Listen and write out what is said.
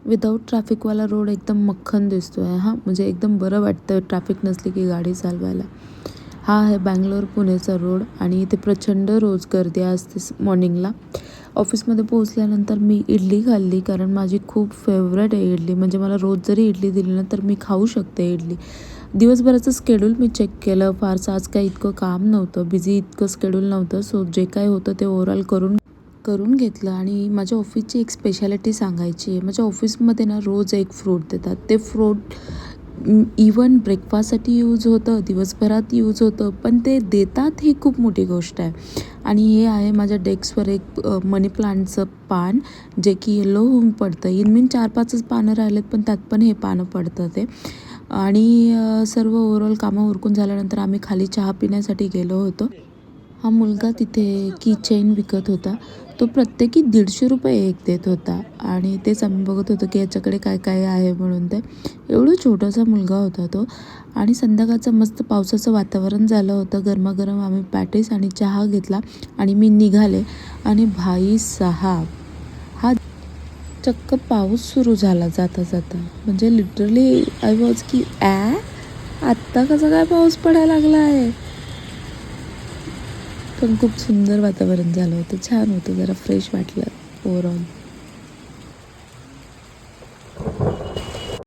Without ट्रॅफिकवाला road एकदम मक्खन दिसतो आहे हां, म्हणजे एकदम बरं वाटतं ट्रॅफिक नसली की गाडी चालवायला. हा आहे बँगलोर पुणेचा रोड आणि इथे प्रचंड रोज गर्दी असते मॉर्निंगला. ऑफिसमध्ये पोहोचल्यानंतर मी इडली खाल्ली, कारण माझी खूप फेवरेट आहे इडली. म्हणजे मला रोज जरी इडली दिली ना तर मी खाऊ शकते इडली. दिवसभराचं स्केड्यूल मी चेक केलं, फारसं आज काही इतकं काम नव्हतं, बिझी इतकं स्केड्यूल नव्हतं. सो जे काय होतं ते ओव्हरऑल करून घेतलं. आणि माझ्या ऑफिसची एक स्पेशालिटी सांगायची आहे. माझ्या ऑफिसमध्ये ना रोज एक फ्रूट देतात. ते फ्रूट इवन ब्रेकफास्टसाठी यूज होतं, दिवसभरात यूज होतं, पण ते देतात ही खूप मोठी गोष्ट आहे. आणि हे आहे माझ्या डेस्कवर एक मनी प्लांटचं पान, जे की येलो होऊन पडतं. इन 4-5च पानं राहिलेत, पण त्यात पण हे पानं पडतं ते. आणि सर्व ओव्हरऑल कामं उरकून झाल्यानंतर आम्ही खाली चहा पिण्यासाठी गेलो होतो. हा मुलगा तिथे कीचेन विकत होता. तो प्रत्येकी ₹150 एक देत होता आणि तेच आम्ही बघत होतो की याच्याकडे काय काय आहे म्हणून. ते एवढं छोटासा मुलगा होता तो. आणि संध्याकाळचं मस्त पावसाचं वातावरण झालं होतं. गरमागरम आम्ही पॅटीस आणि चहा घेतला आणि मी निघाले. आणि भाई साहब, हा चक्क पाऊस सुरू झाला जाता जाता. म्हणजे लिटरली आय वॉज की आत्ता कसा काय पाऊस पडायला लागला आहे. पण खूप सुंदर वातावरण झालं होतं, छान होतं, जरा फ्रेश वाटलं ओव्हरऑल.